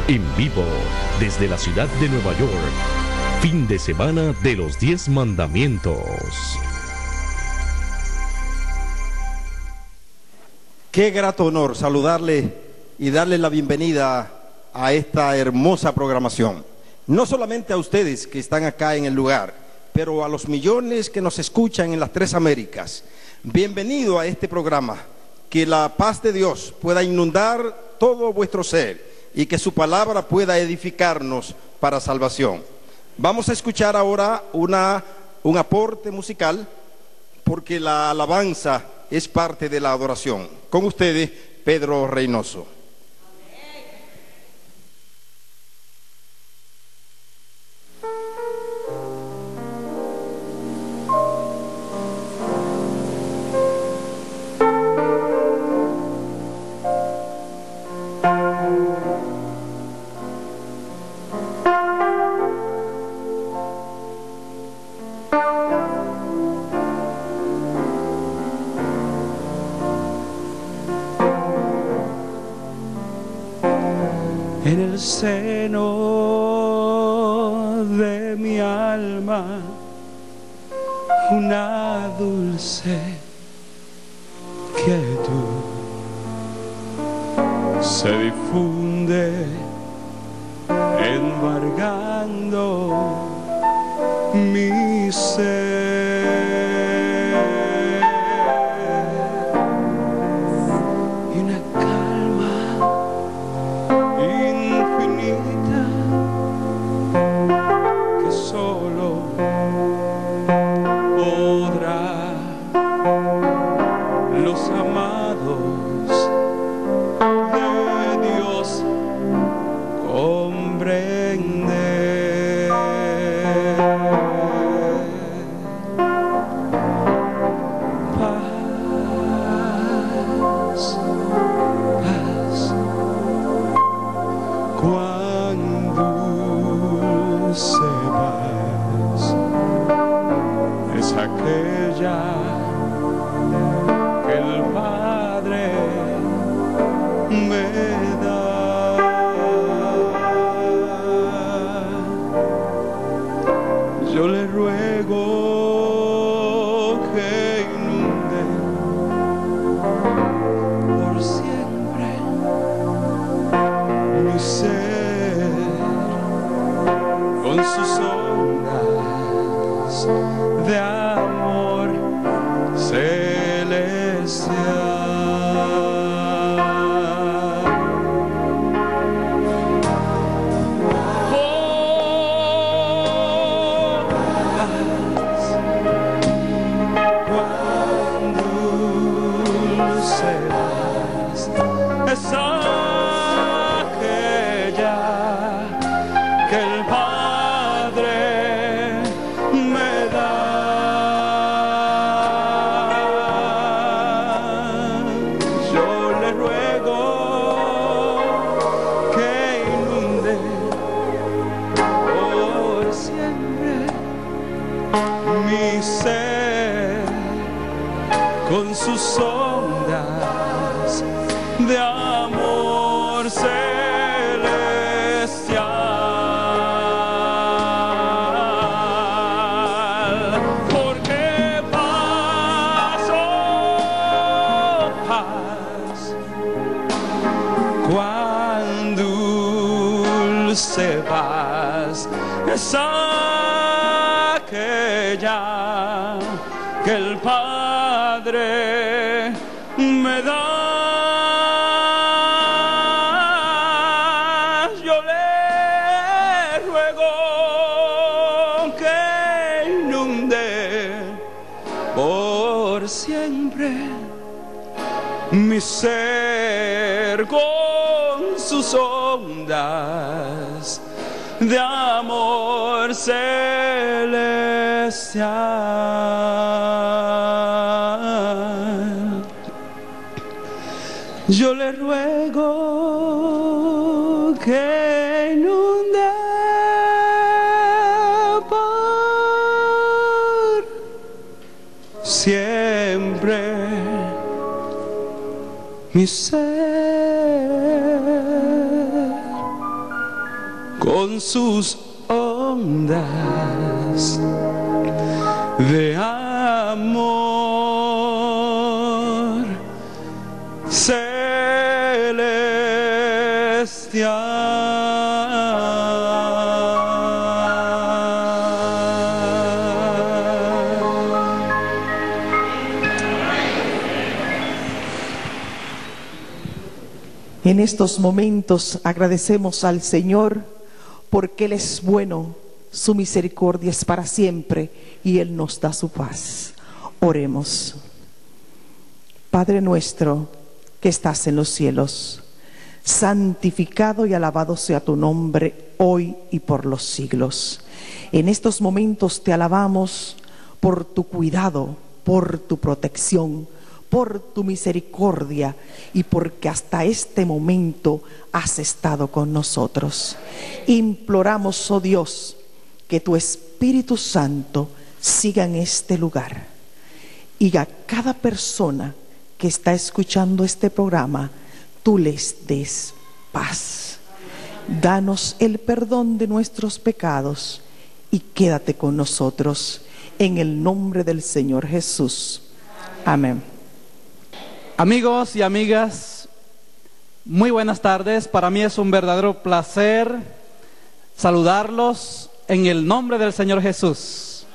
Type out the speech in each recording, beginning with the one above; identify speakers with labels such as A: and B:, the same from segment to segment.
A: En vivo, desde la ciudad de Nueva York. Fin de semana de los 10 mandamientos.
B: Qué grato honor saludarle y darle la bienvenida a esta hermosa programación. No solamente a ustedes que están acá en el lugar, pero a los millones que nos escuchan en las 3 Américas. Bienvenido a este programa. Que la paz de Dios pueda inundar todo vuestro ser y que su palabra pueda edificarnos para salvación. Vamos a escuchar ahora un aporte musical, porque la alabanza es parte de la adoración. Con ustedes, Pedro Reynoso.
C: En el seno de mi alma una dulce quietud se difunde embargando mi ser. Es aquella que el Padre me da. Yo le ruego que inunde por siempre mi ser con sus ondas de amor celestial. Yo le ruego que inunde por siempre mi ser con sus ondas de amor
D: En estos momentos agradecemos al Señor porque Él es bueno, su misericordia es para siempre y Él nos da su paz. Oremos. Padre nuestro que estás en los cielos, santificado y alabado sea tu nombre hoy y por los siglos. En estos momentos te alabamos por tu cuidado, por tu protección, por tu misericordia y porque hasta este momento has estado con nosotros. Imploramos, oh Dios, que tu Espíritu Santo siga en este lugar y a cada persona que está escuchando este programa, tú les des paz. Danos el perdón de nuestros pecados y quédate con nosotros en el nombre del Señor Jesús. Amén.
E: Amigos y amigas, muy buenas tardes. Para mí es un verdadero placer saludarlos en el nombre del Señor Jesús.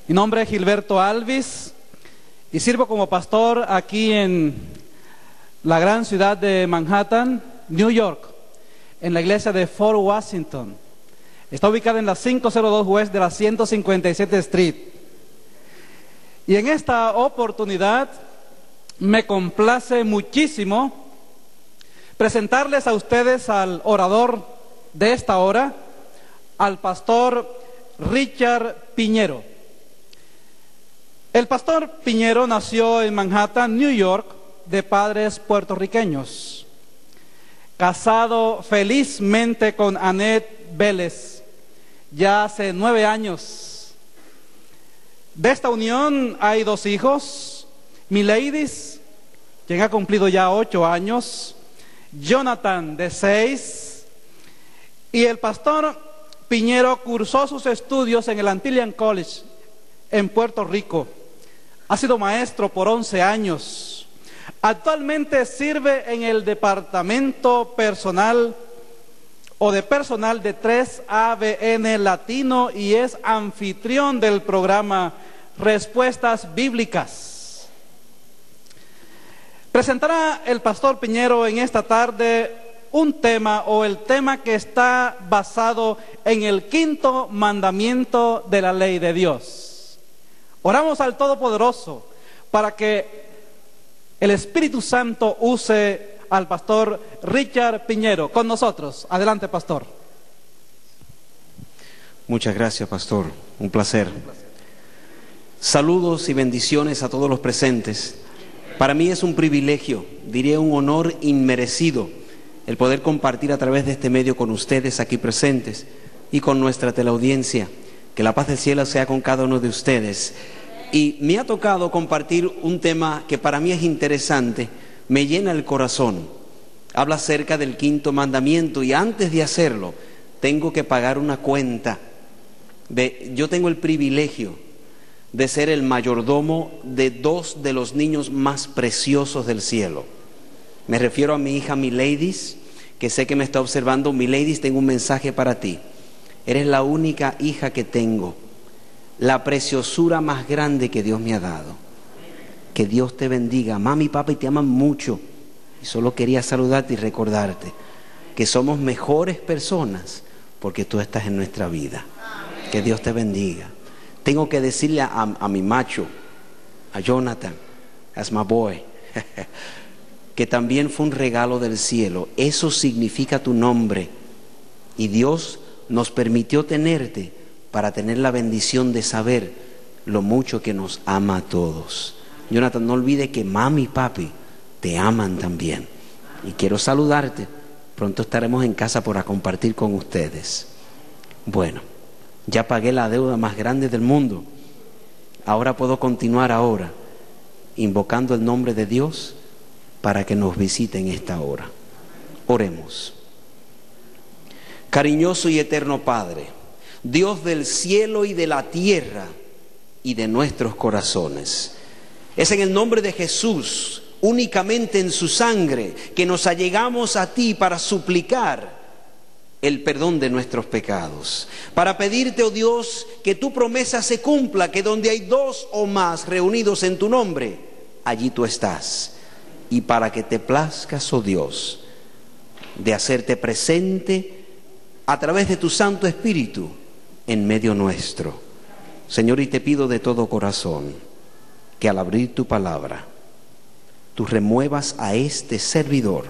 E: Mi nombre es Gilberto Alvis y sirvo como pastor aquí en la gran ciudad de Manhattan, New York, en la iglesia de Fort Washington. Está ubicada en la 502 West de la 157 Street. Y en esta oportunidad me complace muchísimo presentarles a ustedes al orador de esta hora, al pastor Richard Piñero. El pastor Piñero nació en Manhattan, New York, de padres puertorriqueños, casado felizmente con Annette Vélez ya hace 9 años. De esta unión hay 2 hijos, Mileidis, quien ha cumplido ya 8 años, Jonathan, de 6, y el pastor Piñero cursó sus estudios en el Antilian College en Puerto Rico. Ha sido maestro por 11 años. Actualmente sirve en el departamento personal o de personal de 3ABN Latino y es anfitrión del programa Respuestas Bíblicas. Presentará el pastor Piñero en esta tarde un tema o el tema que está basado en el 5º mandamiento de la ley de Dios. Oramos al Todopoderoso para que el Espíritu Santo use al pastor Richard Piñero con nosotros. Adelante, pastor.
F: Muchas gracias, pastor. Un placer. Saludos y bendiciones a todos los presentes. Para mí es un privilegio, diría un honor inmerecido, el poder compartir a través de este medio con ustedes aquí presentes y con nuestra teleaudiencia. Que la paz del cielo sea con cada uno de ustedes. Y me ha tocado compartir un tema que para mí es interesante, me llena el corazón. Habla acerca del 5º mandamiento y antes de hacerlo tengo que pagar una cuenta. Yo tengo el privilegio de ser el mayordomo de 2 de los niños más preciosos del cielo. Me refiero a mi hija Mileidis, que sé que me está observando. Mileidis, tengo un mensaje para ti. Eres la única hija que tengo, la preciosura más grande que Dios me ha dado. Que Dios te bendiga. Mami y papi te aman mucho y solo quería saludarte y recordarte que somos mejores personas porque tú estás en nuestra vida. Que Dios te bendiga. Tengo que decirle a mi macho, a Jonathan, as my boy, que también fue un regalo del cielo. Eso significa tu nombre. Y Dios nos permitió tenerte para tener la bendición de saber lo mucho que nos ama a todos. Jonathan, no olvide que mami y papi te aman también. Y quiero saludarte. Pronto estaremos en casa para compartir con ustedes. Bueno, ya pagué la deuda más grande del mundo. Ahora puedo continuar invocando el nombre de Dios para que nos visite en esta hora. Oremos. Cariñoso y eterno Padre, Dios del cielo y de la tierra y de nuestros corazones, es en el nombre de Jesús, únicamente en su sangre, que nos allegamos a ti para suplicar el perdón de nuestros pecados, para pedirte, oh Dios, que tu promesa se cumpla, que donde hay dos o más reunidos en tu nombre, allí tú estás, y para que te plazcas, oh Dios, de hacerte presente a través de tu Santo Espíritu en medio nuestro. Señor, y te pido de todo corazón que al abrir tu palabra, tú remuevas a este servidor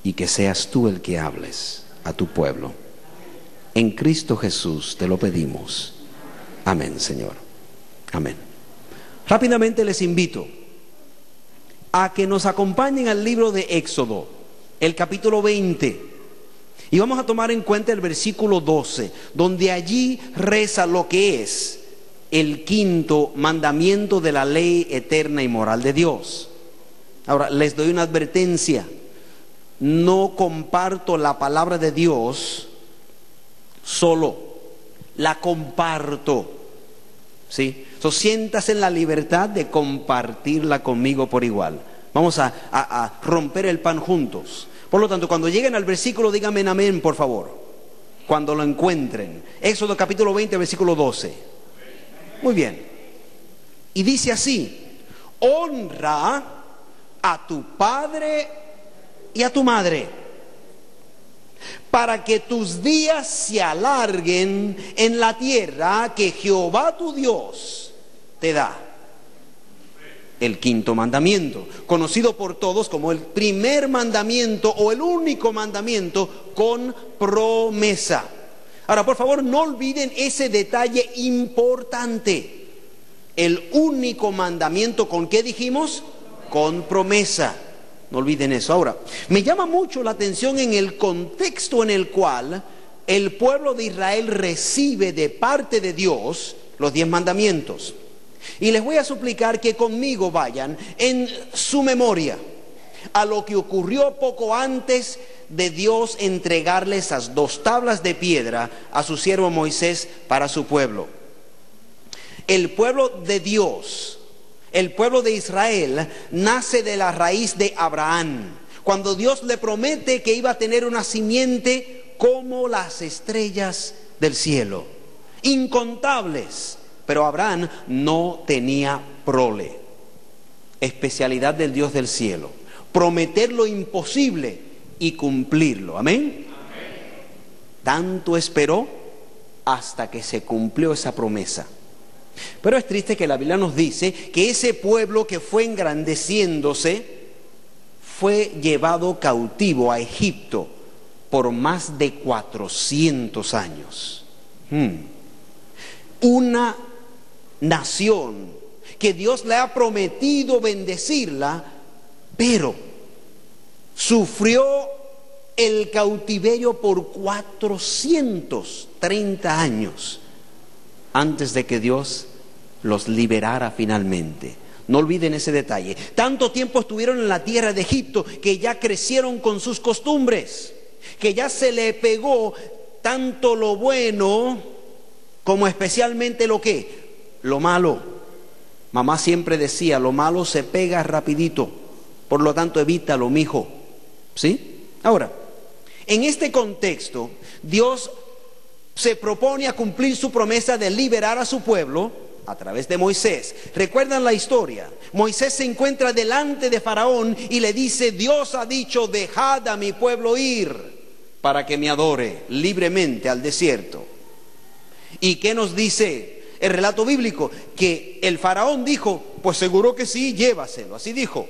F: y que seas tú el que hables a tu pueblo. En Cristo Jesús te lo pedimos. Amén, Señor. Amén. Rápidamente les invito a que nos acompañen al libro de Éxodo, el capítulo 20. Y vamos a tomar en cuenta el versículo 12, donde allí reza lo que es el quinto mandamiento de la ley eterna y moral de Dios. Ahora, les doy una advertencia. No comparto la palabra de Dios solo, la comparto, ¿sí? Siéntase en la libertad de compartirla conmigo por igual. Vamos a romper el pan juntos. Por lo tanto, cuando lleguen al versículo, díganme amén, por favor, cuando lo encuentren. Éxodo capítulo 20, versículo 12. Muy bien. Y dice así: honra a tu padre y a tu madre, para que tus días se alarguen en la tierra que Jehová tu Dios te da. El quinto mandamiento, conocido por todos como el primer mandamiento o el único mandamiento con promesa. Ahora, por favor, no olviden ese detalle importante. El único mandamiento, ¿con qué dijimos? Con promesa. No olviden eso. Ahora, me llama mucho la atención en el contexto en el cual el pueblo de Israel recibe de parte de Dios los 10 mandamientos. Y les voy a suplicar que conmigo vayan en su memoria a lo que ocurrió poco antes de Dios entregarle esas 2 tablas de piedra a su siervo Moisés para su pueblo. El pueblo de Dios, el pueblo de Israel, nace de la raíz de Abraham, cuando Dios le promete que iba a tener una simiente como las estrellas del cielo, incontables. Pero Abraham no tenía prole. Especialidad del Dios del cielo: prometer lo imposible y cumplirlo. Amén. Tanto esperó hasta que se cumplió esa promesa. Pero es triste que la Biblia nos dice que ese pueblo que fue engrandeciéndose fue llevado cautivo a Egipto por más de 400 años. Una nación que Dios le ha prometido bendecirla, pero sufrió el cautiverio por 430 años antes de que Dios los liberara finalmente. No olviden ese detalle. Tanto tiempo estuvieron en la tierra de Egipto que ya crecieron con sus costumbres, que ya se le pegó tanto lo bueno como especialmente lo malo. Mamá siempre decía: lo malo se pega rapidito, por lo tanto evítalo, mijo. ¿Sí? Ahora, en este contexto, Dios se propone a cumplir su promesa de liberar a su pueblo a través de Moisés. ¿Recuerdan la historia? Moisés se encuentra delante de Faraón y le dice: Dios ha dicho, dejad a mi pueblo ir para que me adore libremente al desierto. ¿Y qué nos dice el relato bíblico? Que el faraón dijo: pues seguro que sí, llévaselo. Así dijo.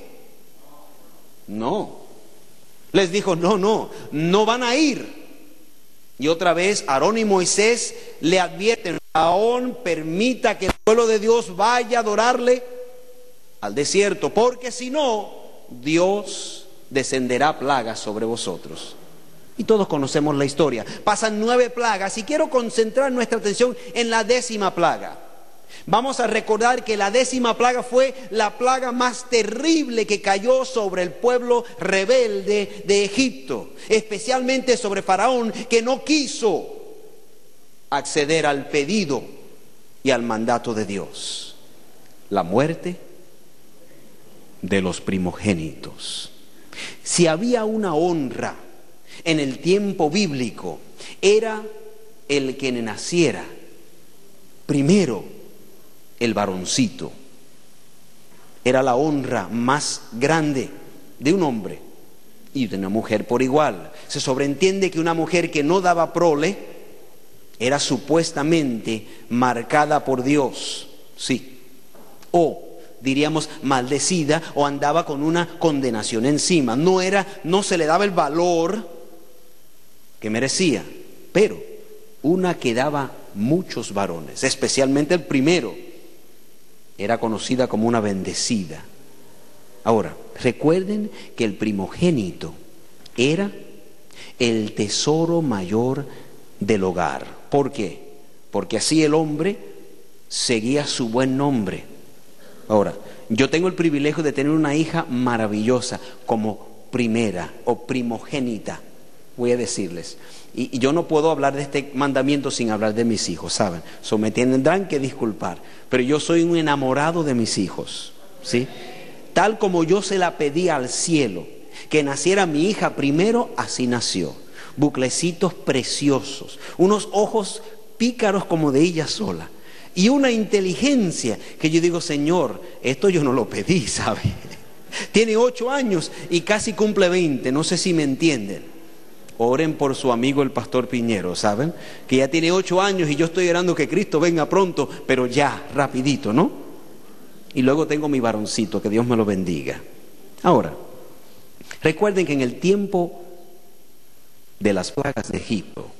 F: No. Les dijo: no van a ir. Y otra vez Aarón y Moisés le advierten: Faraón, permita que el pueblo de Dios vaya a adorarle al desierto, porque si no, Dios descenderá plagas sobre vosotros. Y todos conocemos la historia. Pasan 9 plagas y quiero concentrar nuestra atención en la 10ª plaga. Vamos a recordar que la 10ª plaga fue la plaga más terrible que cayó sobre el pueblo rebelde de Egipto, especialmente sobre Faraón, que no quiso acceder al pedido y al mandato de Dios. La muerte de los primogénitos. Si había una honra en el tiempo bíblico, era el que naciera primero, el varoncito. Era la honra más grande de un hombre y de una mujer por igual. Se sobreentiende que una mujer que no daba prole era supuestamente marcada por Dios, sí, o diríamos maldecida, o andaba con una condenación encima. No se le daba el valor que merecía, pero una que daba muchos varones, especialmente el primero, era conocida como una bendecida. Ahora, recuerden que el primogénito era el tesoro mayor del hogar. ¿Por qué? Porque así el hombre seguía su buen nombre. Ahora, yo tengo el privilegio de tener una hija maravillosa como primera o primogénita, voy a decirles. Y yo no puedo hablar de este mandamiento sin hablar de mis hijos, ¿saben? Me tendrán que disculpar, pero yo soy un enamorado de mis hijos, ¿sí? Tal como yo se la pedí al cielo, que naciera mi hija primero, así nació. Buclecitos preciosos, unos ojos pícaros como de ella sola, y una inteligencia que yo digo, Señor, esto yo no lo pedí, ¿sabe? Tiene 8 años y casi cumple 20, no sé si me entienden. Oren por su amigo el pastor Piñero, ¿saben? Que ya tiene 8 años y yo estoy orando que Cristo venga pronto, pero ya, rapidito, ¿no? Y luego tengo mi varoncito, que Dios me lo bendiga. Ahora, recuerden que en el tiempo de las plagas de Egipto,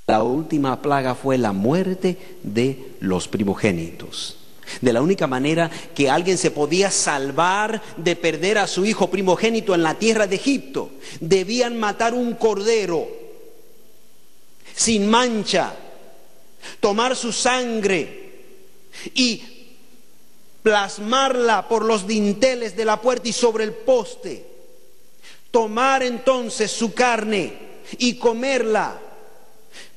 F: la última plaga fue la muerte de los primogénitos. De la única manera que alguien se podía salvar de perder a su hijo primogénito en la tierra de Egipto, debían matar un cordero sin mancha, tomar su sangre y plasmarla por los dinteles de la puerta y sobre el poste, tomar entonces su carne y comerla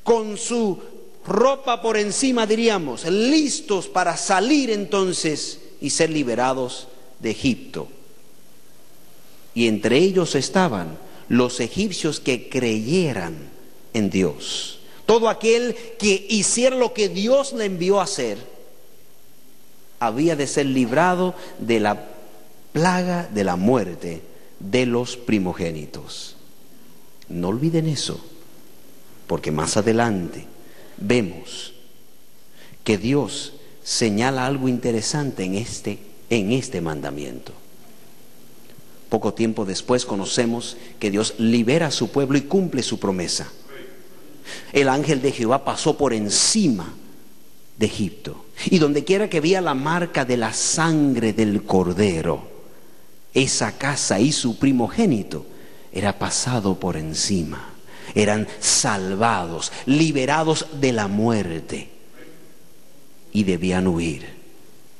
F: con su ropa por encima, diríamos, listos para salir entonces y ser liberados de Egipto. Y entre ellos estaban los egipcios que creyeran en Dios. Todo aquel que hiciera lo que Dios le envió a hacer, había de ser librado de la plaga de la muerte de los primogénitos. No olviden eso, porque más adelante vemos que Dios señala algo interesante en este mandamiento. Poco tiempo después conocemos que Dios libera a su pueblo y cumple su promesa. El ángel de Jehová pasó por encima de Egipto, y donde quiera que veía la marca de la sangre del cordero, esa casa y su primogénito era pasado por encima. Eran salvados, liberados de la muerte y debían huir.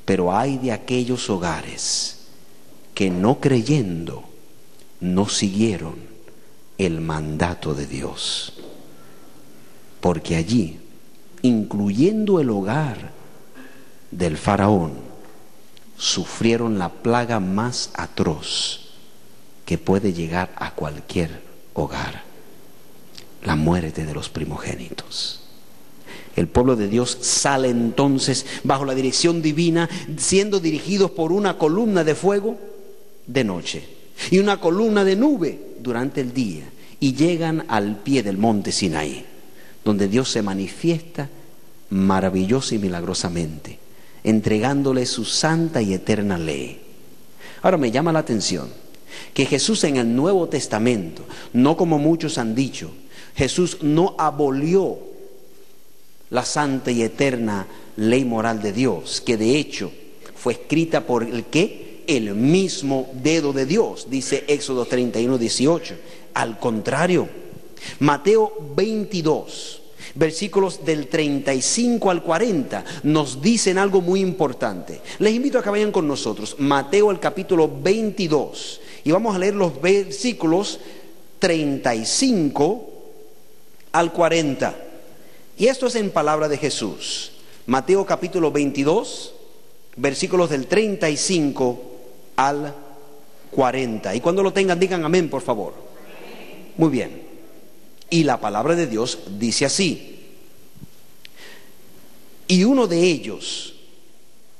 F: Pero hay de aquellos hogares que no creyendo, no siguieron el mandato de Dios. Porque allí, incluyendo el hogar del faraón, sufrieron la plaga más atroz que puede llegar a cualquier hogar: la muerte de los primogénitos. El pueblo de Dios sale entonces bajo la dirección divina, siendo dirigidos por una columna de fuego de noche y una columna de nube durante el día, y llegan al pie del monte Sinaí, donde Dios se manifiesta maravillosa y milagrosamente, entregándole su santa y eterna ley. Ahora me llama la atención que Jesús en el Nuevo Testamento, no como muchos han dicho, Jesús no abolió la santa y eterna ley moral de Dios, que de hecho fue escrita por el ¿qué? El mismo dedo de Dios, dice Éxodo 31:18. Al contrario, Mateo 22 Versículos del 35 al 40 nos dicen algo muy importante. Les invito a que vayan con nosotros. Mateo el capítulo 22. Y vamos a leer los versículos 35 al 40. Y esto es en palabra de Jesús. Mateo capítulo 22, versículos del 35 al 40. Y cuando lo tengan, digan amén, por favor. Muy bien. Y la palabra de Dios dice así: y uno de ellos,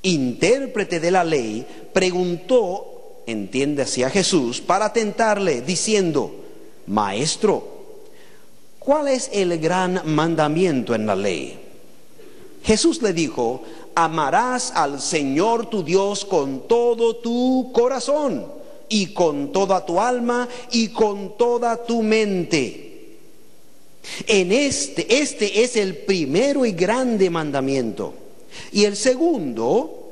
F: intérprete de la ley, preguntó, entiéndase, a Jesús para tentarle, diciendo: Maestro, ¿cuál es el gran mandamiento en la ley? Jesús le dijo: amarás al Señor tu Dios con todo tu corazón, y con toda tu alma, y con toda tu mente. Este es el primero y grande mandamiento. Y el segundo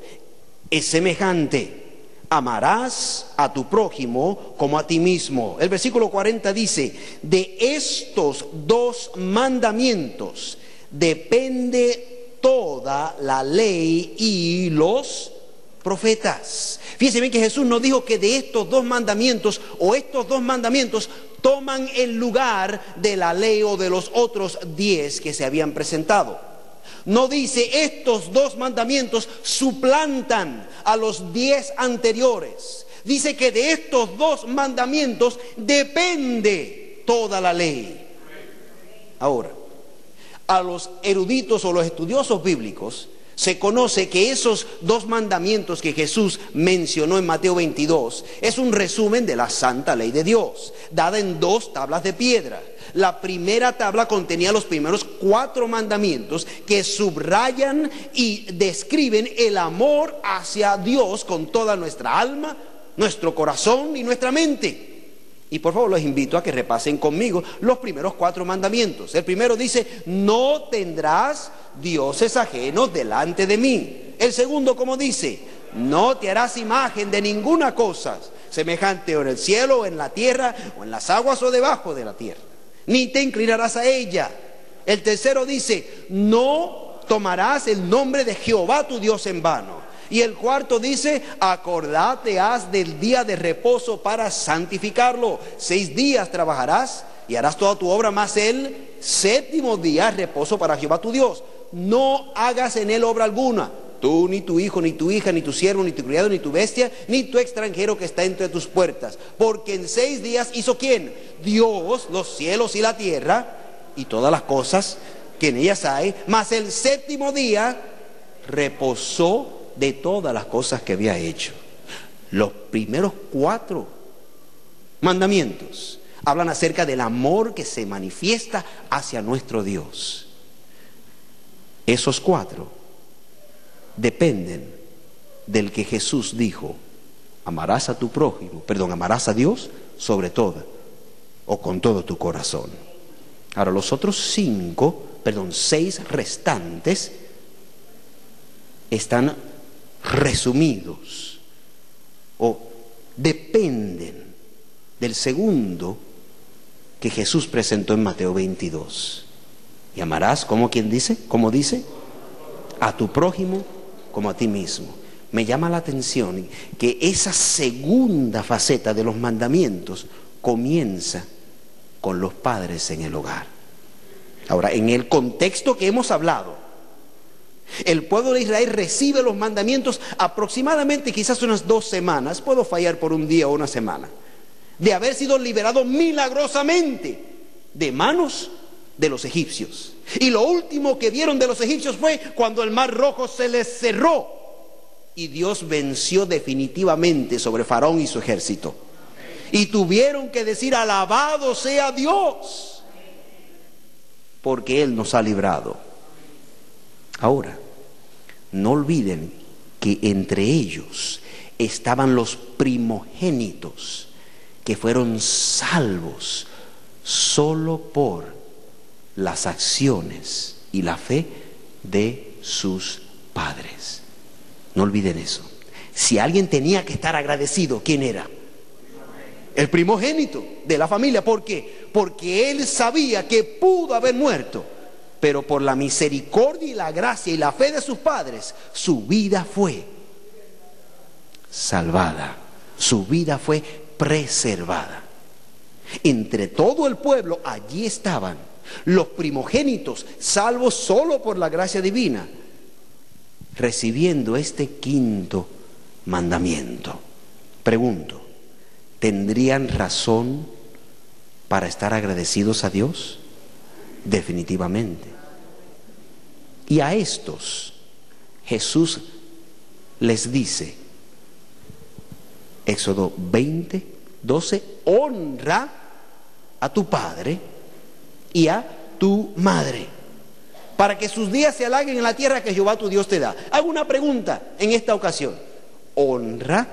F: es semejante: amarás a tu prójimo como a ti mismo. El versículo 40 dice: de estos dos mandamientos depende toda la ley y los profetas. Fíjense bien que Jesús no dijo que de estos dos mandamientos, o estos dos mandamientos toman el lugar de la ley o de los otros 10 que se habían presentado. No dice estos dos mandamientos suplantan a los 10 anteriores. Dice que de estos dos mandamientos depende toda la ley. Ahora, a los eruditos o los estudiosos bíblicos se conoce que esos dos mandamientos que Jesús mencionó en Mateo 22 es un resumen de la santa ley de Dios, dada en 2 tablas de piedra. La primera tabla contenía los primeros 4 mandamientos que subrayan y describen el amor hacia Dios con toda nuestra alma, nuestro corazón y nuestra mente. Y por favor los invito a que repasen conmigo los primeros 4 mandamientos. El primero dice: no tendrás dioses ajenos delante de mí. El segundo, como dice: no te harás imagen de ninguna cosa semejante o en el cielo, o en la tierra, o en las aguas, o debajo de la tierra, ni te inclinarás a ella. El tercero dice: no tomarás el nombre de Jehová tu Dios en vano. Y el cuarto dice: acordate has del día de reposo para santificarlo. 6 días trabajarás y harás toda tu obra, mas el 7º día es reposo para Jehová tu Dios. No hagas en él obra alguna, tú, ni tu hijo, ni tu hija, ni tu siervo, ni tu criado, ni tu bestia, ni tu extranjero que está entre tus puertas. Porque en 6 días hizo ¿quién? Dios los cielos y la tierra y todas las cosas que en ellas hay, mas el 7º día reposó de todas las cosas que había hecho. Los primeros 4 mandamientos hablan acerca del amor que se manifiesta hacia nuestro Dios. Esos 4 dependen del que Jesús dijo: amarás a tu prójimo, amarás a Dios sobre todo, o con todo tu corazón. Ahora los otros 6 restantes están resumidos o dependen del segundo que Jesús presentó en Mateo 22. Y amarás, ¿cómo quien dice? ¿Cómo dice? A tu prójimo como a ti mismo. Me llama la atención que esa segunda faceta de los mandamientos comienza con los padres en el hogar. Ahora, en el contexto que hemos hablado, el pueblo de Israel recibe los mandamientos aproximadamente quizás unas 2 semanas, puedo fallar por un día o una semana, de haber sido liberado milagrosamente de manos de los egipcios. Y lo último que vieron de los egipcios fue cuando el mar rojo se les cerró y Dios venció definitivamente sobre Faraón y su ejército. Y tuvieron que decir: alabado sea Dios, porque Él nos ha librado. Ahora, no olviden que entre ellos estaban los primogénitos que fueron salvos solo por las acciones y la fe de sus padres. No olviden eso. Si alguien tenía que estar agradecido, ¿quién era? El primogénito de la familia. ¿Por qué? Porque él sabía que pudo haber muerto, pero por la misericordia y la gracia y la fe de sus padres, su vida fue salvada, su vida fue preservada. Entre todo el pueblo allí estaban los primogénitos, salvos solo por la gracia divina, recibiendo este quinto mandamiento. Pregunto, ¿tendrían razón para estar agradecidos a Dios? Definitivamente. Y a estos Jesús les dice, Éxodo 20:12, honra a tu padre y a tu madre, para que sus días se alarguen en la tierra que Jehová tu Dios te da. Hago una pregunta en esta ocasión. ¿Honra?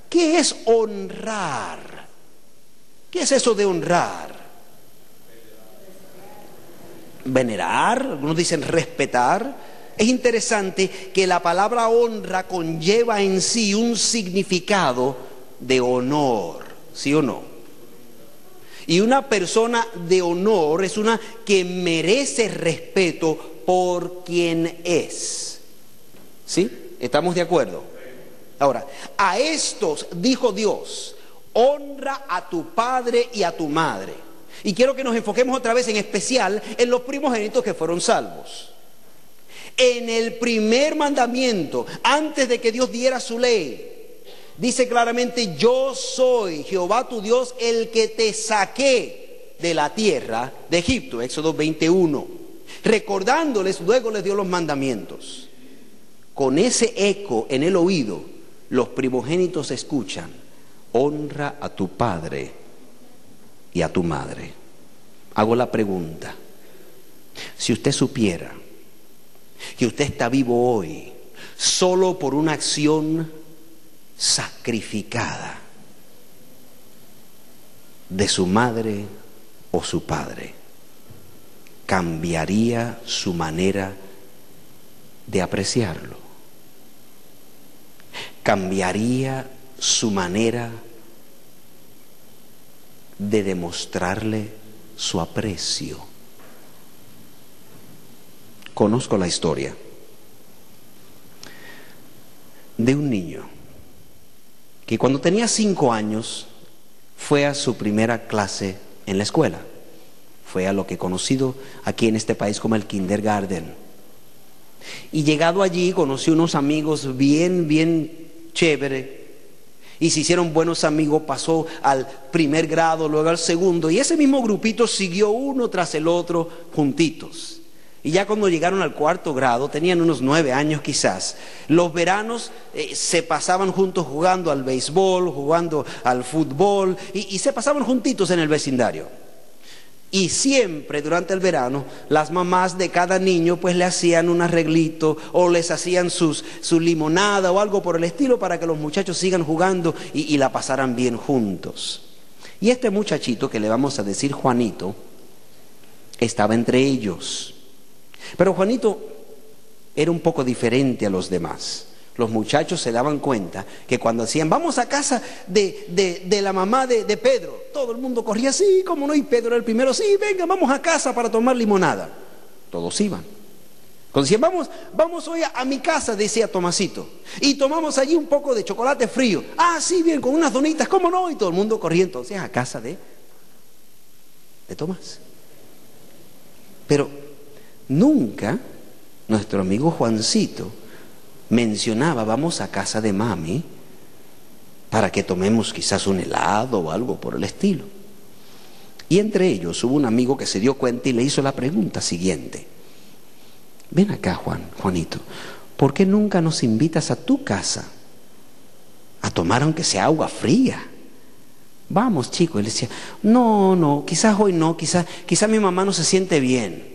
F: ¿Qué es honrar? ¿Qué es eso de honrar? Venerar, algunos dicen respetar. Es interesante que la palabra honra conlleva en sí un significado de honor, ¿sí o no? Y una persona de honor es una que merece respeto por quien es. ¿Sí? ¿Estamos de acuerdo? Ahora, a estos dijo Dios, honra a tu padre y a tu madre. Y quiero que nos enfoquemos otra vez en especial en los primogénitos que fueron salvos. En el primer mandamiento, antes de que Dios diera su ley, dice claramente, yo soy Jehová tu Dios, el que te saqué de la tierra de Egipto, Éxodo 21. Recordándoles, luego les dio los mandamientos. Con ese eco en el oído, los primogénitos escuchan, honra a tu padre y a tu madre. Hago la pregunta, si usted supiera que usted está vivo hoy solo por una acción sacrificada de su madre o su padre, ¿cambiaría su manera de apreciarlo? ¿Cambiaría su manera de demostrarle su aprecio? Conozco la historia de un niño que cuando tenía 5 años fue a su primera clase en la escuela. Fue a lo que he conocido aquí en este país como el kindergarten. Y llegado allí conoció unos amigos bien chévere. Y se hicieron buenos amigos, pasó al primer grado, luego al segundo. Y ese mismo grupito siguió uno tras el otro juntitos. Y ya cuando llegaron al 4º grado, tenían unos 9 años quizás, los veranos se pasaban juntos jugando al béisbol, jugando al fútbol, y se pasaban juntitos en el vecindario. Y siempre durante el verano, las mamás de cada niño pues le hacían un arreglito o les hacían su limonada o algo por el estilo para que los muchachos sigan jugando y la pasaran bien juntos. Y este muchachito, que le vamos a decir Juanito, estaba entre ellos. Pero Juanito era un poco diferente a los demás. Los muchachos se daban cuenta que cuando decían, vamos a casa de la mamá de Pedro, todo el mundo corría, sí, cómo no, y Pedro era el primero, sí, venga, vamos a casa para tomar limonada. Todos iban. Cuando decían, vamos hoy a mi casa, decía Tomasito, y tomamos allí un poco de chocolate frío. Ah, sí, bien, con unas donitas, cómo no, y todo el mundo corría entonces a casa de Tomás. Pero nunca nuestro amigo Juancito mencionaba, vamos a casa de mami para que tomemos quizás un helado o algo por el estilo. Y entre ellos hubo un amigo que se dio cuenta y le hizo la pregunta siguiente: ven acá, Juanito, ¿por qué nunca nos invitas a tu casa a tomar aunque sea agua fría? Vamos, chico. Él decía, no, quizás hoy no, quizás mi mamá no se siente bien.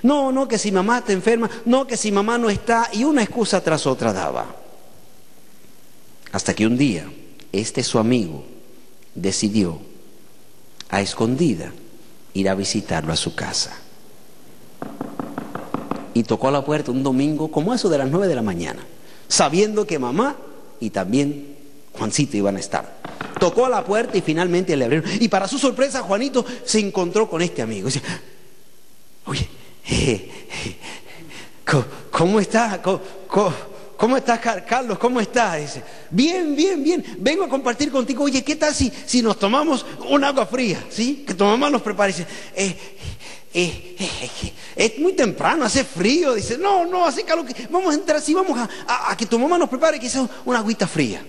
F: No, que si mamá está enferma, no, que si mamá no está, y una excusa tras otra daba. Hasta que un día, su amigo decidió, a escondida, ir a visitarlo a su casa. Y tocó a la puerta un domingo, como eso de las 9 de la mañana, sabiendo que mamá y también Juancito iban a estar. Tocó a la puerta y finalmente le abrieron. Y para su sorpresa, Juanito se encontró con este amigo. Dice, oye, ¿Cómo está? ¿Cómo estás, Carlos? ¿Cómo estás? Dice, bien, bien, bien. Vengo a compartir contigo. Oye, ¿qué tal si nos tomamos un agua fría? ¿Sí? Que tu mamá nos prepare. Dice, es muy temprano, hace frío. Dice, no, hace calor. Vamos a entrar, sí, vamos a que tu mamá nos prepare quizás una agüita fría.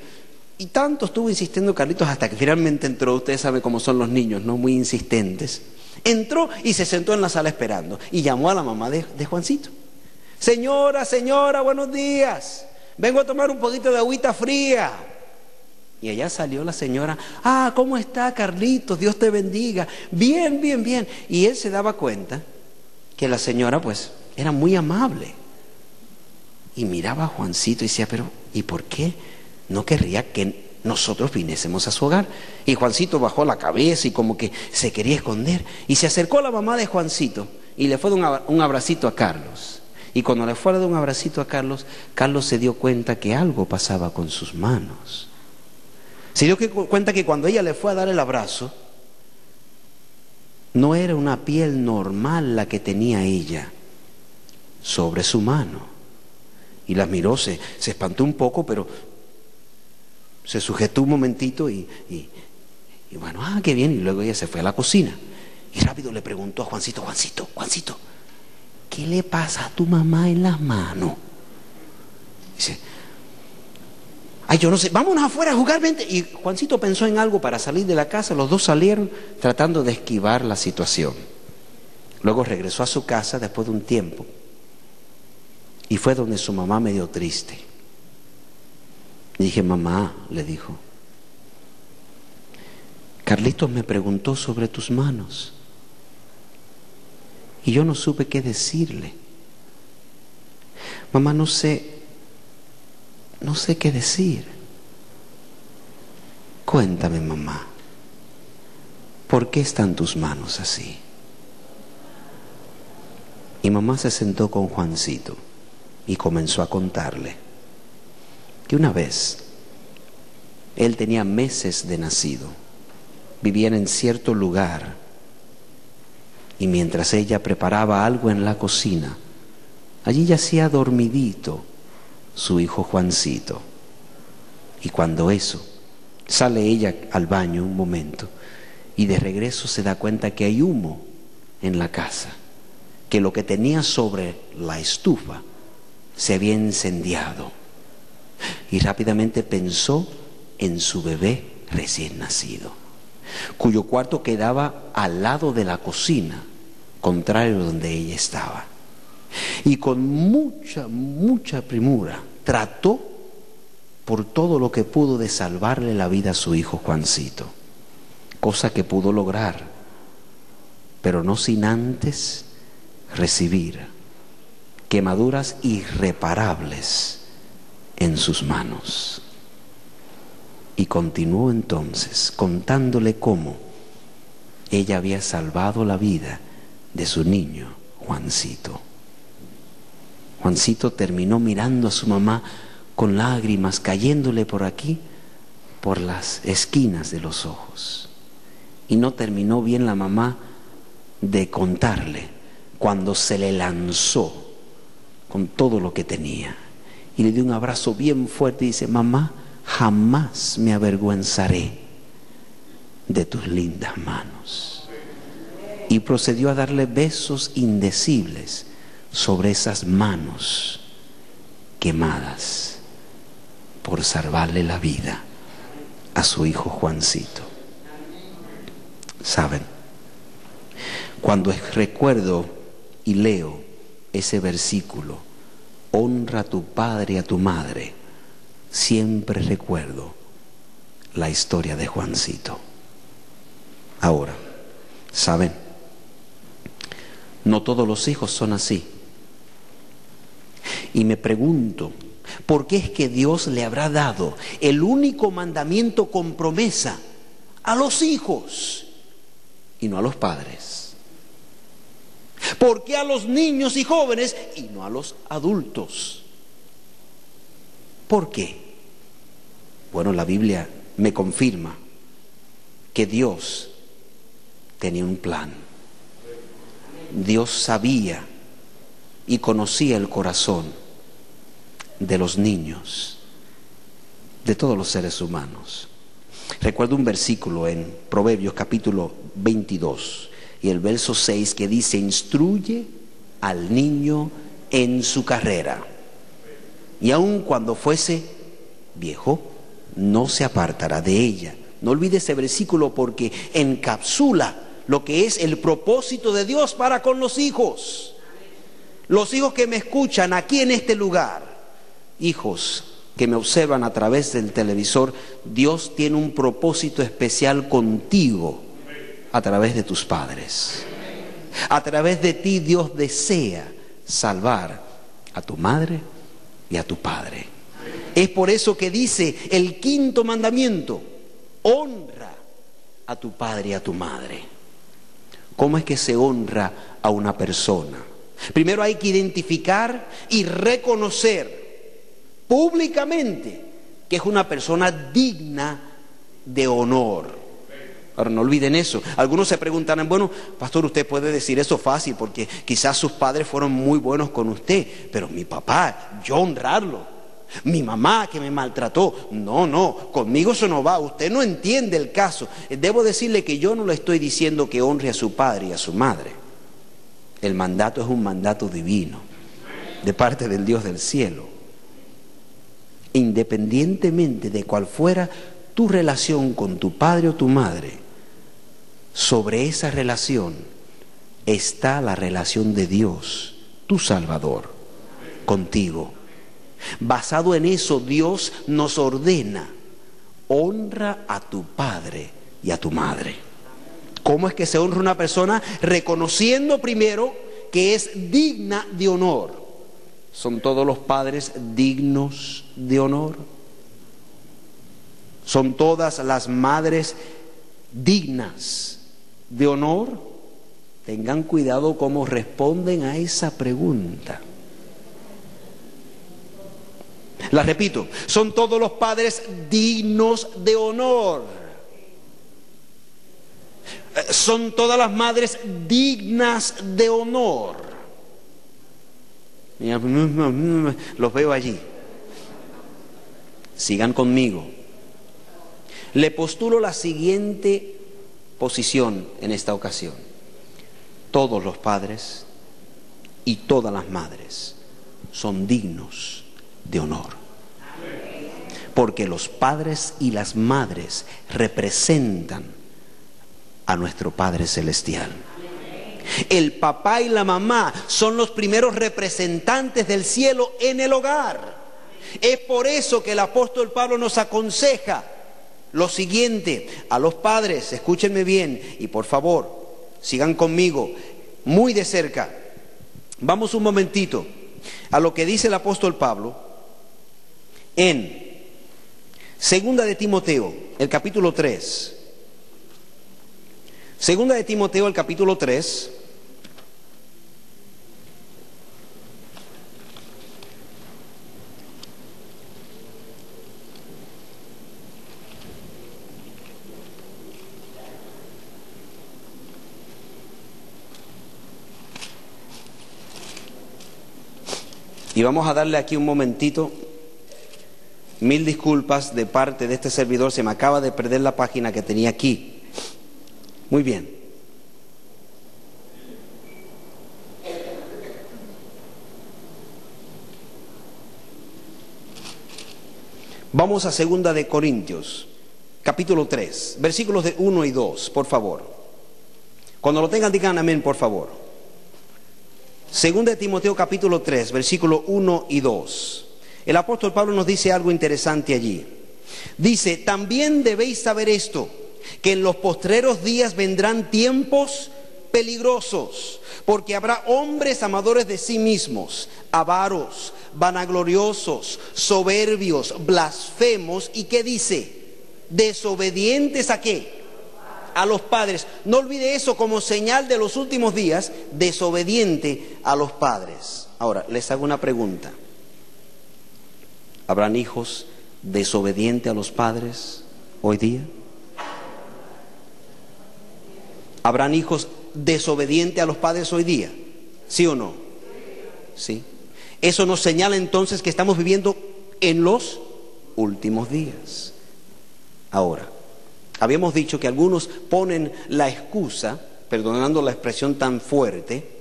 F: Y tanto estuvo insistiendo Carlitos hasta que finalmente entró. Ustedes saben cómo son los niños, ¿no? Muy insistentes. Entró y se sentó en la sala esperando. Y llamó a la mamá de Juancito. Señora, buenos días. Vengo a tomar un poquito de agüita fría. Y allá salió la señora. ¿Cómo está, Carlitos? Dios te bendiga. Bien, bien, bien. Y él se daba cuenta que la señora, pues, era muy amable. Y miraba a Juancito y decía, pero, ¿y por qué no querría que nosotros viniésemos a su hogar? Y Juancito bajó la cabeza y como que se quería esconder. Y se acercó a la mamá de Juancito y le fue de un abracito a Carlos. Y cuando le fue a dar un abracito a Carlos, Carlos se dio cuenta que algo pasaba con sus manos. Se dio cuenta que cuando ella le fue a dar el abrazo, no era una piel normal la que tenía ella sobre su mano. Y la miró, se espantó un poco, pero se sujetó un momentito y bueno, qué bien. Y luego ella se fue a la cocina y rápido le preguntó a Juancito, ¿qué le pasa a tu mamá en las manos? Dice, yo no sé, vámonos afuera a jugar, vente. Y Juancito pensó en algo para salir de la casa. Los dos salieron tratando de esquivar la situación. Luego regresó a su casa después de un tiempo y fue donde su mamá medio triste. Y dije, mamá, le dijo, Carlitos me preguntó sobre tus manos. Y yo no supe qué decirle. Mamá, no sé qué decir. Cuéntame, mamá, ¿por qué están tus manos así? Y mamá se sentó con Juancito y comenzó a contarle que una vez él tenía meses de nacido, vivían en cierto lugar. Y mientras ella preparaba algo en la cocina, allí yacía dormidito su hijo Juancito. Y cuando sale ella al baño un momento y de regreso se da cuenta que hay humo en la casa, que lo que tenía sobre la estufa se había incendiado. Y rápidamente pensó en su bebé recién nacido, cuyo cuarto quedaba al lado de la cocina, contrario a donde ella estaba. Y con mucha premura trató por todo lo que pudo de salvarle la vida a su hijo Juancito, cosa que pudo lograr, pero no sin antes recibir quemaduras irreparables en sus manos. Y continuó entonces contándole cómo ella había salvado la vida de su niño Juancito. Juancito terminó mirando a su mamá con lágrimas cayéndole por aquí, por las esquinas de los ojos. Y no terminó bien la mamá de contarle cuando se le lanzó con todo lo que tenía y le dio un abrazo bien fuerte y dice, mamá, jamás me avergüenzaré de tus lindas manos. Y procedió a darle besos indecibles sobre esas manos quemadas por salvarle la vida a su hijo Juancito. ¿Saben? Cuando recuerdo y leo ese versículo, honra a tu padre y a tu madre, siempre recuerdo la historia de Juancito. Ahora, ¿saben? No todos los hijos son así. Y me pregunto, ¿por qué es que Dios le habrá dado el único mandamiento con promesa a los hijos y no a los padres? ¿Por qué a los niños y jóvenes y no a los adultos? ¿Por qué? Bueno, la Biblia me confirma que Dios tenía un plan. Dios sabía y conocía el corazón de los niños, de todos los seres humanos. Recuerdo un versículo en Proverbios capítulo 22 y el verso 6 que dice: instruye al niño en su carrera, y aun cuando fuese viejo, no se apartará de ella. No olvide ese versículo porque encapsula lo que es el propósito de Dios para con los hijos. Los hijos que me escuchan aquí en este lugar, hijos que me observan a través del televisor, Dios tiene un propósito especial contigo a través de tus padres. A través de ti Dios desea salvar a tu madre y a tu padre. Es por eso que dice el quinto mandamiento: honra a tu padre y a tu madre. ¿Cómo es que se honra a una persona? Primero hay que identificar y reconocer públicamente que es una persona digna de honor. Ahora no olviden eso. Algunos se preguntarán: bueno, pastor, usted puede decir eso fácil porque quizás sus padres fueron muy buenos con usted, pero mi papá, yo honrarlo. Mi mamá que me maltrató, no, conmigo eso no va, usted no entiende el caso. Debo decirle que yo no le estoy diciendo que honre a su padre y a su madre. El mandato es un mandato divino de parte del Dios del cielo. Independientemente de cuál fuera tu relación con tu padre o tu madre, sobre esa relación está la relación de Dios, tu Salvador, contigo. Basado en eso, Dios nos ordena: honra a tu padre y a tu madre. ¿Cómo es que se honra una persona? Reconociendo primero que es digna de honor. ¿Son todos los padres dignos de honor? ¿Son todas las madres dignas de honor? Tengan cuidado cómo responden a esa pregunta. La repito: ¿son todos los padres dignos de honor? ¿Son todas las madres dignas de honor? Los veo allí. Sigan conmigo. Le postulo la siguiente posición en esta ocasión: todos los padres y todas las madres son dignos de honor, porque los padres y las madres representan a nuestro Padre Celestial. El papá y la mamá son los primeros representantes del cielo en el hogar. Es por eso que el apóstol Pablo nos aconseja lo siguiente a los padres. Escúchenme bien y por favor sigan conmigo muy de cerca. Vamos un momentito a lo que dice el apóstol Pablo en Segunda de Timoteo, el capítulo 3. Segunda de Timoteo, el capítulo 3. Y vamos a darle aquí un momentito. Mil disculpas de parte de este servidor, se me acaba de perder la página que tenía aquí. Muy bien. Vamos a Segunda de Corintios, capítulo 3, versículos de 1 y 2, por favor. Cuando lo tengan, digan amén, por favor. Segunda de Timoteo, capítulo 3, versículo 1 y 2. El apóstol Pablo nos dice algo interesante allí. Dice: también debéis saber esto, que en los postreros días vendrán tiempos peligrosos, porque habrá hombres amadores de sí mismos, avaros, vanagloriosos, soberbios, blasfemos, y ¿qué dice? Desobedientes ¿a qué? A los padres. No olvide eso como señal de los últimos días: desobediente a los padres. Ahora, les hago una pregunta. ¿Habrán hijos desobedientes a los padres hoy día? ¿Habrán hijos desobedientes a los padres hoy día? ¿Sí o no? ¿sí? Eso nos señala entonces que estamos viviendo en los últimos días. Ahora, habíamos dicho que algunos ponen la excusa, perdonando la expresión tan fuerte,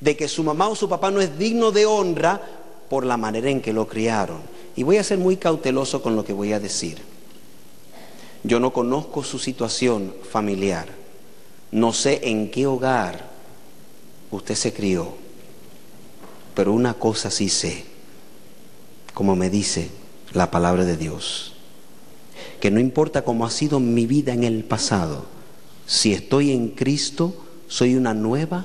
F: de que su mamá o su papá no es digno de honra por la manera en que lo criaron. Y voy a ser muy cauteloso con lo que voy a decir. Yo no conozco su situación familiar, no sé en qué hogar usted se crió, pero una cosa sí sé, como me dice la palabra de Dios, que no importa cómo ha sido mi vida en el pasado, si estoy en Cristo, soy una nueva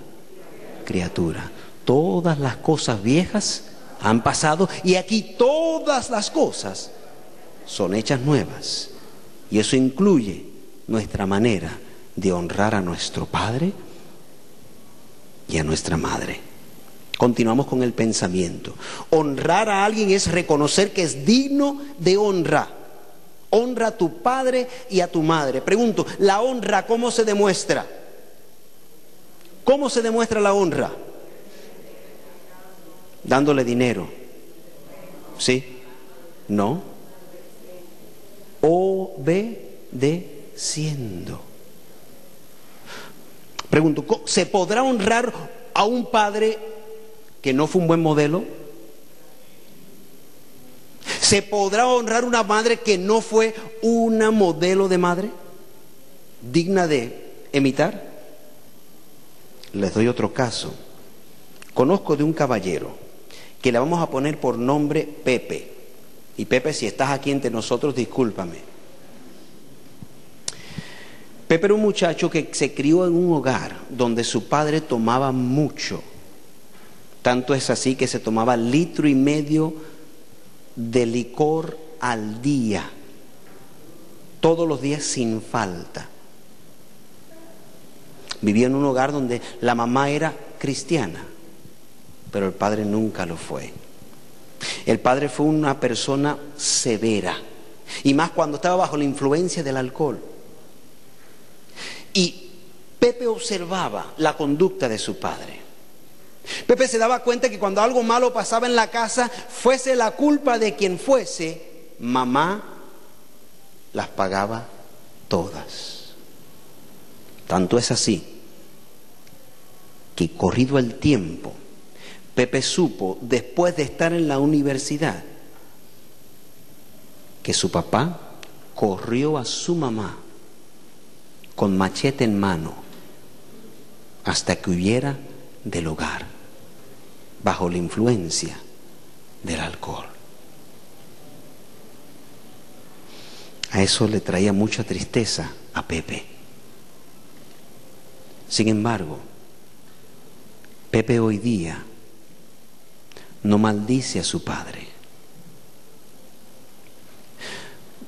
F: criatura. Todas las cosas viejas han pasado y aquí todas las cosas son hechas nuevas. Y eso incluye nuestra manera de honrar a nuestro Padre y a nuestra Madre. Continuamos con el pensamiento. Honrar a alguien es reconocer que es digno de honra. Honra a tu padre y a tu madre. Pregunto, ¿la honra cómo se demuestra? ¿Cómo se demuestra la honra? Dándole dinero. ¿Sí? ¿No? Obedeciendo. Pregunto, ¿se podrá honrar a un padre que no fue un buen modelo? ¿Se podrá honrar a una madre que no fue una modelo de madre digna de imitar? Les doy otro caso. Conozco de un caballero que le vamos a poner por nombre Pepe. Y Pepe, si estás aquí entre nosotros, discúlpame. Pepe era un muchacho que se crió en un hogar donde su padre tomaba mucho. Tanto es así que se tomaba 1,5 litros de licor al día, todos los días sin falta. Vivía en un hogar donde la mamá era cristiana, pero el padre nunca lo fue. El padre fue una persona severa, y más cuando estaba bajo la influencia del alcohol. Y Pepe observaba la conducta de su padre. Pepe se daba cuenta que cuando algo malo pasaba en la casa, fuese la culpa de quien fuese, mamá las pagaba todas. Tanto es así que, corrido el tiempo, Pepe supo, después de estar en la universidad, que su papá corrió a su mamá con machete en mano hasta que huyera del hogar, bajo la influencia del alcohol. A eso le traía mucha tristeza a Pepe. Sin embargo, Pepe hoy día no maldice a su padre,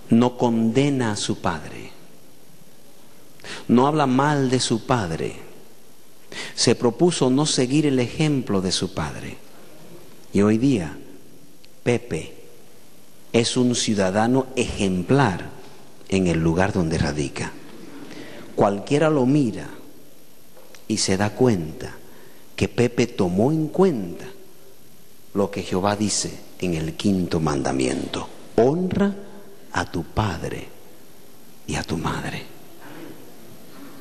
F: no condena a su padre, no habla mal de su padre. Se propuso no seguir el ejemplo de su padre. Y hoy día, Pepe es un ciudadano ejemplar en el lugar donde radica. Cualquiera lo mira y se da cuenta que Pepe tomó en cuenta lo que Jehová dice en el 5º mandamiento: honra a tu padre y a tu madre.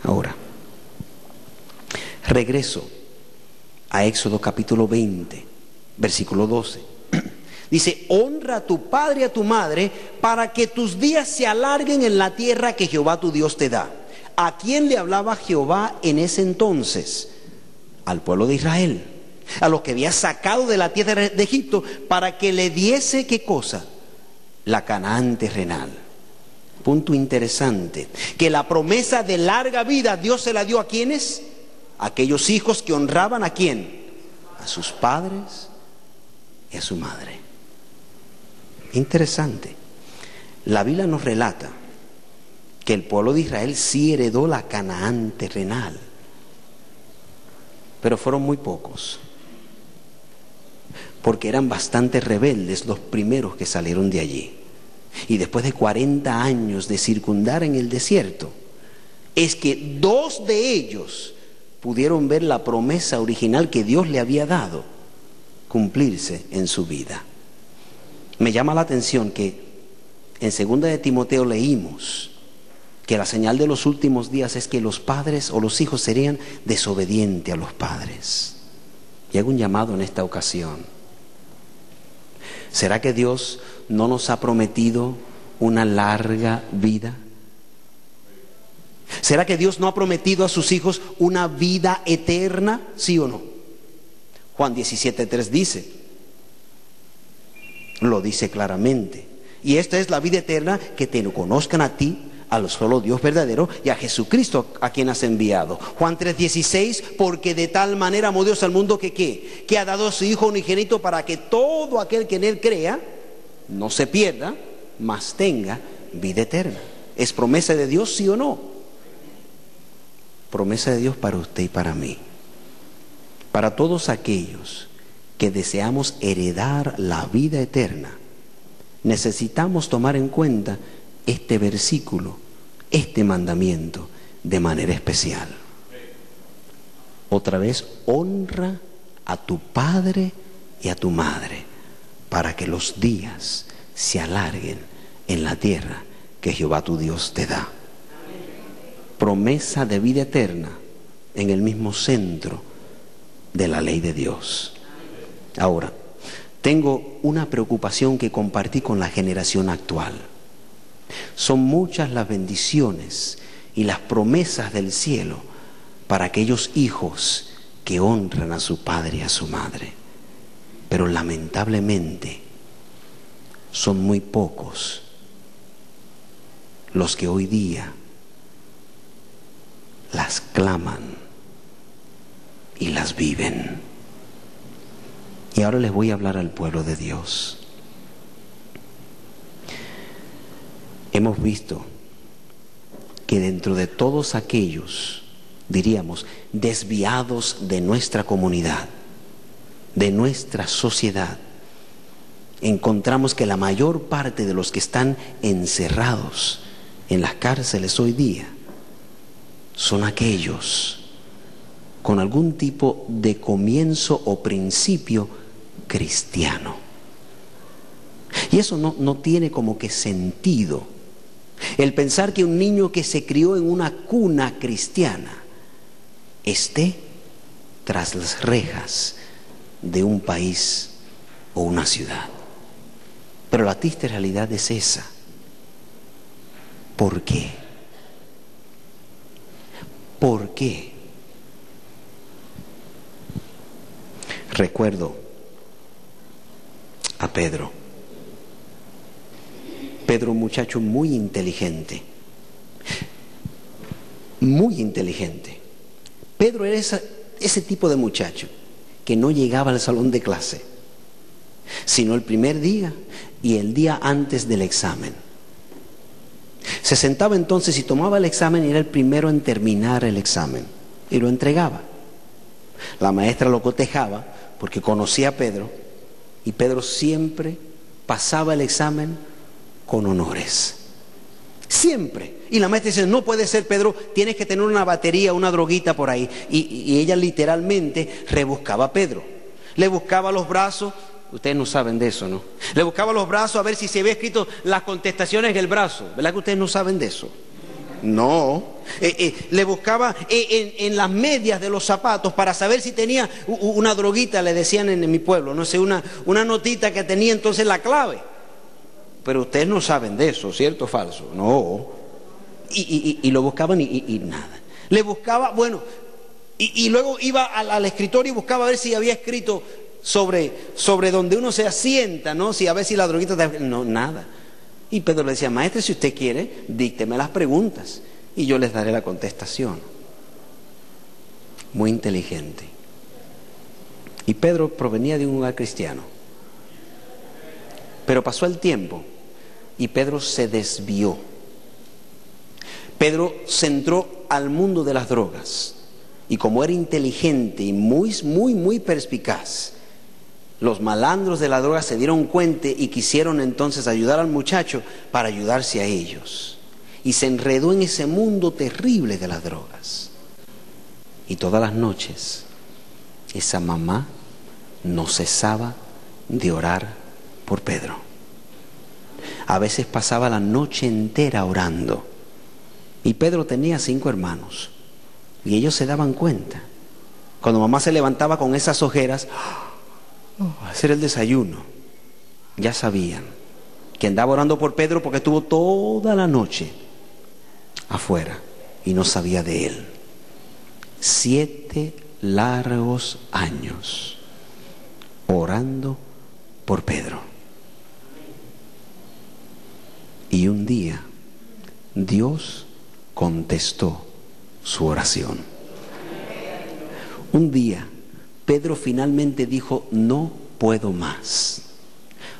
F: Ahora, regreso a Éxodo capítulo 20, versículo 12. Dice: honra a tu padre y a tu madre para que tus días se alarguen en la tierra que Jehová tu Dios te da. ¿A quién le hablaba Jehová en ese entonces? Al pueblo de Israel, a los que había sacado de la tierra de Egipto, para que le diese, ¿qué cosa? La Canaán terrenal. Punto interesante, que la promesa de larga vida Dios se la dio a ¿quiénes? Aquellos hijos que honraban ¿a quién? A sus padres y a su madre. Interesante. La Biblia nos relata que el pueblo de Israel sí heredó la Canaán terrenal, pero fueron muy pocos, porque eran bastante rebeldes los primeros que salieron de allí. Y después de 40 años de circundar en el desierto, es que 2 de ellos pudieron ver la promesa original que Dios le había dado, cumplirse en su vida. Me llama la atención que en 2 de Timoteo leímos que la señal de los últimos días es que los padres o los hijos serían desobedientes a los padres. Y hago un llamado en esta ocasión. ¿Será que Dios no nos ha prometido una larga vida? ¿Será que Dios no ha prometido a sus hijos una vida eterna? ¿Sí o no? Juan 17:3 dice, lo dice claramente. Y esta es la vida eterna, que te conozcan a ti, al solo Dios verdadero, y a Jesucristo a quien has enviado. Juan 3:16, porque de tal manera amó Dios al mundo que ¿qué? Que ha dado a su Hijo unigénito para que todo aquel que en Él crea no se pierda, mas tenga vida eterna. ¿Es promesa de Dios, sí o no? Promesa de Dios para usted y para mí. Para todos aquellos que deseamos heredar la vida eterna, necesitamos tomar en cuenta este versículo, este mandamiento de manera especial. Otra vez, honra a tu padre y a tu madre para que los días se alarguen en la tierra que Jehová tu Dios te da. Promesa de vida eterna en el mismo centro de la ley de Dios. Ahora, tengo una preocupación que compartí con la generación actual. Son muchas las bendiciones y las promesas del cielo para aquellos hijos que honran a su padre y a su madre. Pero lamentablemente son muy pocos los que hoy día las claman y las viven. Y ahora les voy a hablar al pueblo de Dios. Hemos visto que dentro de todos aquellos, diríamos, desviados de nuestra comunidad, de nuestra sociedad, encontramos que la mayor parte de los que están encerrados en las cárceles hoy día son aquellos con algún tipo de comienzo o principio cristiano. Y eso no tiene como que sentido. El pensar que un niño que se crió en una cuna cristiana esté tras las rejas de un país o una ciudad. Pero la triste realidad es esa. ¿Por qué? ¿Por qué? Recuerdo a Pedro. Pedro, un muchacho muy inteligente. Muy inteligente. Pedro era ese tipo de muchacho que no llegaba al salón de clase, sino el primer día y el día antes del examen. Se sentaba entonces y tomaba el examen y era el primero en terminar el examen y lo entregaba. La maestra lo cotejaba porque conocía a Pedro y Pedro siempre pasaba el examen con honores. Siempre. Y la maestra dice, no puede ser, Pedro, tienes que tener una batería, una droguita por ahí. Y ella literalmente rebuscaba a Pedro. Le buscaba los brazos. Ustedes no saben de eso, ¿no? Le buscaba los brazos a ver si se había escrito las contestaciones en el brazo. ¿Verdad que ustedes no saben de eso? No. Le buscaba en las medias de los zapatos para saber si tenía una droguita, le decían en mi pueblo, no sé, una notita que tenía entonces la clave. Pero ustedes no saben de eso, ¿cierto o falso? No. Y lo buscaban y nada. Le buscaba, bueno, y luego iba al escritorio y buscaba a ver si había escrito sobre donde uno se asienta, ¿no? Si a ver si la droguita... No, nada. Y Pedro le decía, maestra, si usted quiere, dícteme las preguntas y yo les daré la contestación. Muy inteligente. Y Pedro provenía de un lugar cristiano. Pero pasó el tiempo y Pedro se desvió. Pedro se entró al mundo de las drogas. Y como era inteligente y muy perspicaz, los malandros de la droga se dieron cuenta y quisieron entonces ayudar al muchacho para ayudarse a ellos. Y se enredó en ese mundo terrible de las drogas. Y todas las noches, esa mamá no cesaba de orar por Pedro. A veces pasaba la noche entera orando. Y Pedro tenía 5 hermanos. Y ellos se daban cuenta. Cuando mamá se levantaba con esas ojeras, a hacer el desayuno, ya sabían que andaba orando por Pedro porque estuvo toda la noche afuera y no sabía de él. 7 largos años orando por Pedro. Y un día Dios contestó su oración. Un día Pedro finalmente dijo: no puedo más.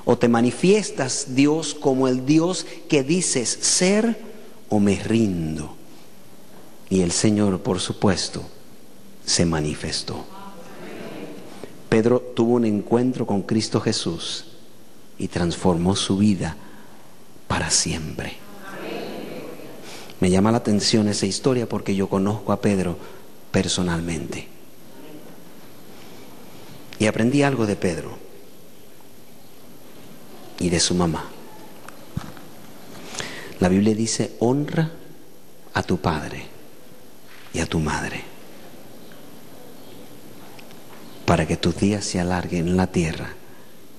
F: O te manifiestas, Dios, como el Dios que dices ser, o me rindo. Y el Señor, por supuesto, se manifestó. Pedro tuvo un encuentro con Cristo Jesús y transformó su vida para siempre. Me llama la atención esa historia porque yo conozco a Pedro personalmente. Y aprendí algo de Pedro y de su mamá. La Biblia dice: honra a tu padre y a tu madre, para que tus días se alarguen en la tierra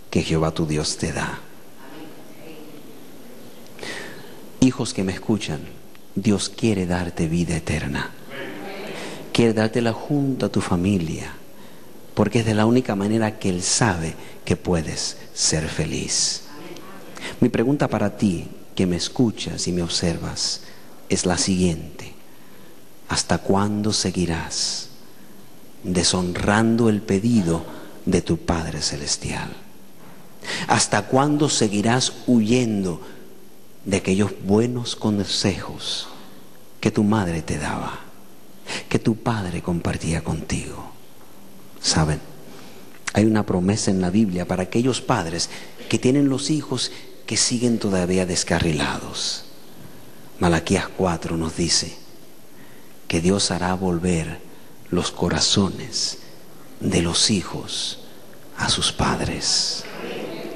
F: que Jehová tu Dios te da. Hijos que me escuchan, Dios quiere darte vida eterna. Quiere dártela junto a tu familia, porque es de la única manera que Él sabe que puedes ser feliz. Mi pregunta para ti, que me escuchas y me observas, es la siguiente: ¿hasta cuándo seguirás deshonrando el pedido de tu Padre Celestial? ¿Hasta cuándo seguirás huyendo de aquellos buenos consejos que tu madre te daba, que tu padre compartía contigo? ¿Saben? Hay una promesa en la Biblia para aquellos padres que tienen los hijos que siguen todavía descarrilados. Malaquías 4 nos dice que Dios hará volver los corazones de los hijos a sus padres.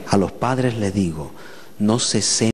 F: A los padres les digo: no cesemos